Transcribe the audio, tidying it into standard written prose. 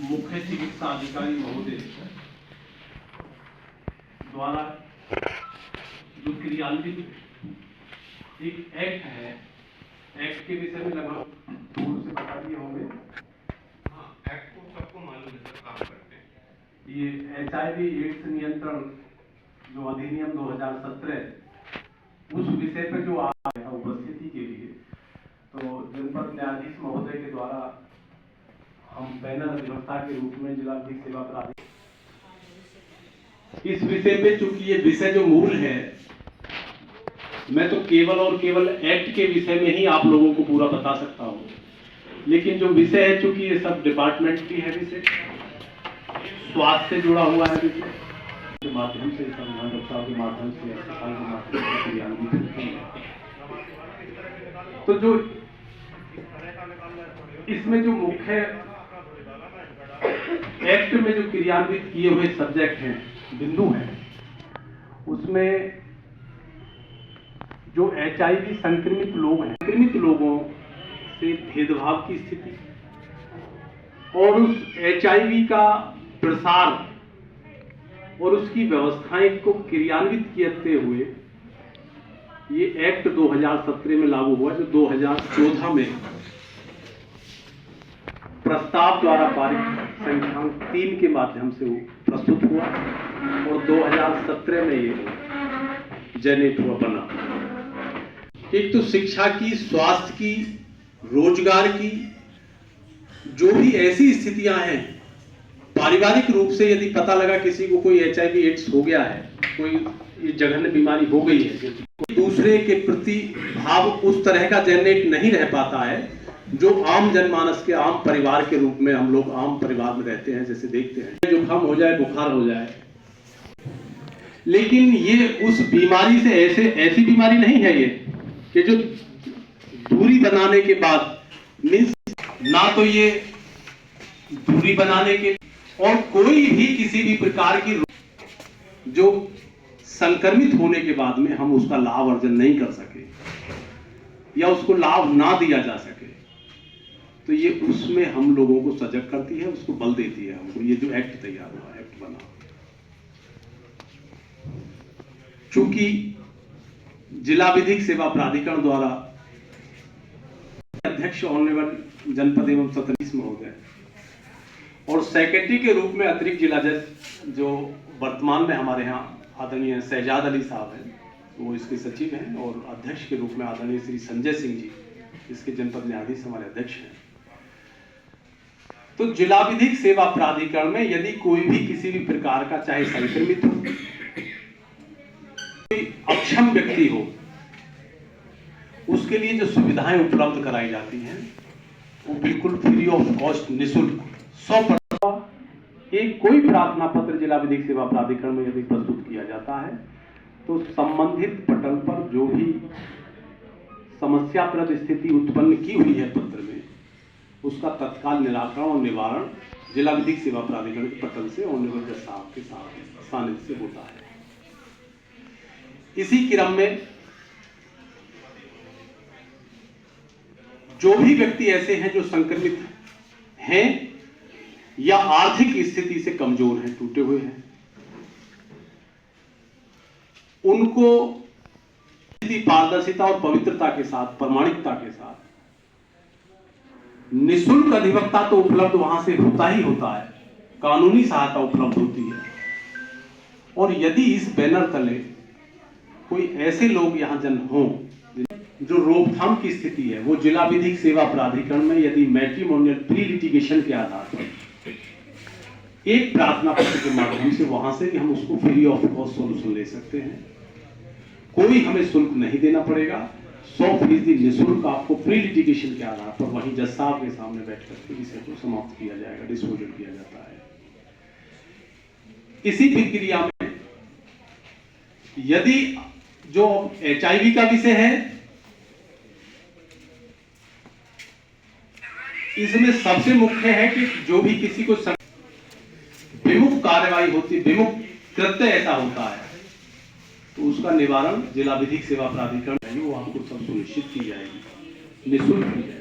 मुख्य चिकित्सा अधिकारी महोदय द्वारा जो क्रियान्वित एक एक्ट है, एक्ट के विषय में लगभग थोड़ा से बता दिए होंगे। हाँ, एक्ट को सबको मालूम है, सब काम करते हैं। ये HIV एड्स नियंत्रण जो अधिनियम 2017 उस विषय पर जो आया था उपस्थिति के लिए, तो जनपद न्यायाधीश महोदय के द्वारा हम पैनल अधिवक्ता के रूप में जिला विधिक सेवा प्राधिकरण इस विषय पे, चूंकि ये विषय जो मूल है, मैं तो केवल और केवल एक्ट के विषय में ही आप लोगों को पूरा बता सकता हूँ, लेकिन जो विषय है, चूंकि ये सब डिपार्टमेंट की है, विषय स्वास्थ्य से जुड़ा हुआ है, विषय के माध्यम से, संविधान रक्षा के माध्यम से, अस्पताल के माध्यम से क्रियान्वित होती है। तो जो इसमें जो मुख्य एक्ट में जो क्रियान्वित किए हुए सब्जेक्ट हैं, बिंदु हैं, उसमें जो HIV संक्रमित लोग हैं, संक्रमित लोगों से भेदभाव की स्थिति और उस HIV का प्रसार और उसकी व्यवस्थाएं को क्रियान्वित करते हुए ये एक्ट 2017 में लागू हुआ, जो 2014 में प्रस्ताव द्वारा पारित संख्यांक 3 के माध्यम से वो प्रस्तुत हुआ और 2017 में ये जनहित हुआ बना। एक तो शिक्षा की, स्वास्थ्य की, रोजगार की, जो भी ऐसी स्थितियां हैं, पारिवारिक रूप से यदि पता लगा किसी को कोई HIV एड्स हो गया है, कोई जघन्य बीमारी हो गई है, दूसरे के प्रति भाव उस तरह का जनरेट नहीं रह पाता है जो आम जनमानस के, आम परिवार के रूप में हम लोग आम परिवार में रहते हैं, जैसे देखते हैं जुकाम हो जाए, बुखार हो जाए। लेकिन ये उस बीमारी से ऐसी बीमारी नहीं है ये कि जो दूरी बनाने के बाद, मीन्स ना तो ये दूरी बनाने के और कोई भी किसी भी प्रकार की जो संक्रमित होने के बाद में हम उसका लाभ अर्जन नहीं कर सके या उसको लाभ ना दिया जा सके, तो ये उसमें हम लोगों को सजग करती है, उसको बल देती है हमको। ये जो एक्ट तैयार हुआ, एक्ट बना, चूंकि जिला विधिक सेवा प्राधिकरण द्वारा अध्यक्ष ऑनरेबल जनपद एवं सत्र महोदय और सेक्रेटरी के रूप में अतिरिक्त जिला जज जो वर्तमान में हमारे यहाँ आदरणीय शहजाद अली साहब हैं, वो इसके सचिव हैं, और अध्यक्ष के रूप में आदरणीय श्री संजय सिंह जी, इसके जनपद न्यायाधीश हमारे अध्यक्ष हैं। तो जिला विधिक सेवा प्राधिकरण में यदि कोई भी किसी भी प्रकार का, चाहे संक्रमित हो, कोई अक्षम व्यक्ति हो, उसके लिए जो सुविधाएं उपलब्ध कराई जाती हैं वो बिल्कुल फ्री ऑफ कॉस्ट, निःशुल्क 100%। एक कोई प्रार्थना पत्र जिला विधिक सेवा प्राधिकरण में यदि प्रस्तुत किया जाता है तो संबंधित पटल पर जो भी समस्याप्रद स्थिति उत्पन्न की हुई है पत्र में, उसका तत्काल निराकरण और निवारण जिला विधिक सेवा प्राधिकरण के पटल से ऑनरेबल जज साहब के साथ सानिध्य से होता है। इसी क्रम में जो भी व्यक्ति ऐसे हैं जो संक्रमित हैं या आर्थिक स्थिति से कमजोर हैं, टूटे हुए हैं, उनको पारदर्शिता और पवित्रता के साथ, प्रामाणिकता के साथ निःशुल्क अधिवक्ता तो उपलब्ध वहां से होता ही होता है, कानूनी सहायता उपलब्ध होती है। और यदि इस बैनर तले कोई ऐसे लोग यहां जन हों जो रोकथाम की स्थिति है, वो जिला विधिक सेवा प्राधिकरण में यदि मैट्रिमोनियल प्री लिटिगेशन के आधार पर एक प्रार्थना पत्र के माध्यम से वहां से हम उसको फ्री ऑफ कॉस्ट सोल्यूशन ले सकते हैं। कोई हमें शुल्क नहीं देना पड़ेगा, 100% निःशुल्क आपको प्री लिटिगेशन के आधार पर वहीं जज साहब के सामने बैठ करके इसे को समाप्त किया जाएगा, डिस्पोजल किया जाता है। इसी प्रक्रिया में यदि जो HIV का विषय है, इसमें सबसे मुख्य है कि जो भी किसी को विमुख कार्यवाही होती, विमुख कृत्य ऐसा होता है, तो उसका निवारण जिला विधिक सेवा प्राधिकरण वो आपको सब सुनिश्चित की जाएगी, निःशुल्क की जाएगी।